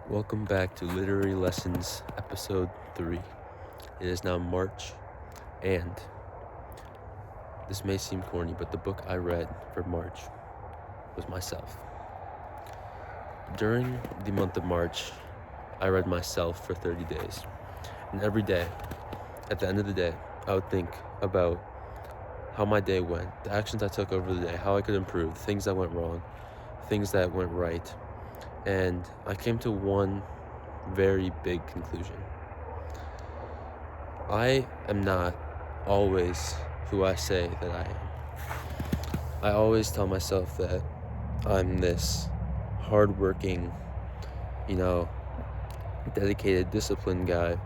Welcome back to Literary Lessons, Episode 3. It is now March, and this may seem corny, but the book I read for March was myself. During the month of March, I read myself for 30 days. And every day, at the end of the day, I would think about how my day went, the actions I took over the day, how I could improve, the things that went wrong, things that went right. And I came to one very big conclusion. I am not always who I say that I am. I always tell myself that I'm this hardworking, dedicated, disciplined guy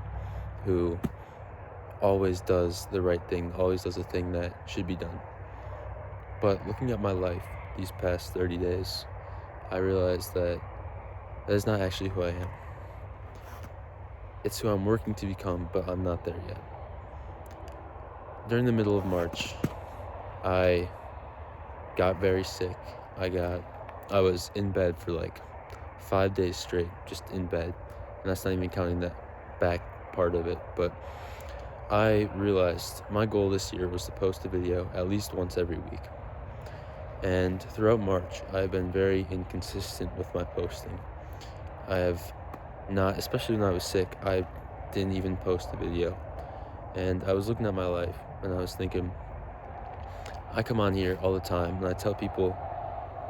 who always does the right thing, always does the thing that should be done. But looking at my life these past 30 days, I realized that is not actually who I am. It's who I'm working to become, but I'm not there yet. During the middle of March, I got very sick. I was in bed for like 5 days straight, just in bed. And that's not even counting that back part of it. But I realized my goal this year was to post a video at least once every week. And throughout March, I've been very inconsistent with my posting. I have not, especially when I was sick, I didn't even post a video. And I was looking at my life and I was thinking, I come on here all the time and I tell people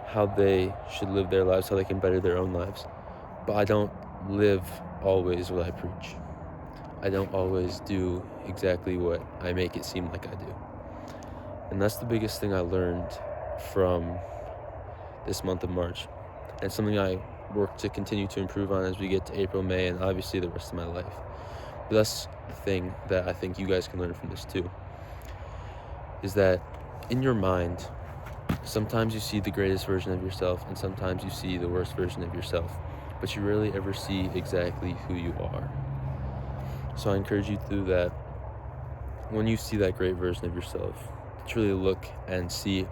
how they should live their lives, how they can better their own lives. But I don't live always what I preach. I don't always do exactly what I make it seem like I do. And that's the biggest thing I learned from this month of March. And something I work to continue to improve on as we get to April, May, and obviously the rest of my life. But that's the thing that I think you guys can learn from this too, is that in your mind, sometimes you see the greatest version of yourself and sometimes you see the worst version of yourself, but you rarely ever see exactly who you are. So I encourage you through that, when you see that great version of yourself, to truly look and see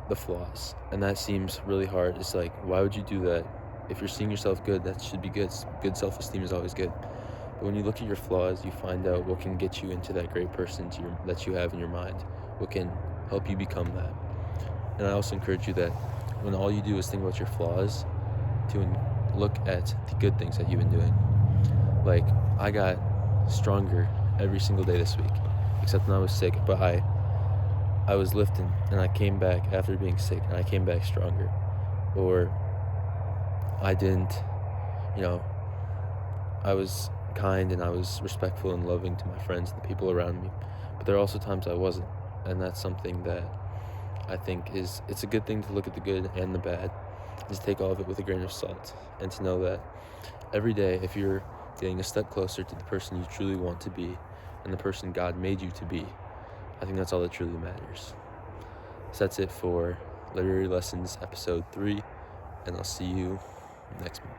the flaws. And that seems really hard. It's like, why would you do that? If you're seeing yourself good, that should be good. Good self-esteem is always good. But when you look at your flaws, you find out what can get you into that great person that you have in your mind, what can help you become that. And I also encourage you that when all you do is think about your flaws, to look at the good things that you've been doing. Like, I got stronger every single day this week, except when I was sick, but I was lifting and I came back after being sick and I came back stronger. Or I didn't, I was kind and I was respectful and loving to my friends and the people around me. But there are also times I wasn't. And that's something that I think it's a good thing to look at the good and the bad, and to take all of it with a grain of salt, and to know that every day, if you're getting a step closer to the person you truly want to be and the person God made you to be, I think that's all that truly matters. So that's it for Literary Lessons Episode 3, and I'll see you next month.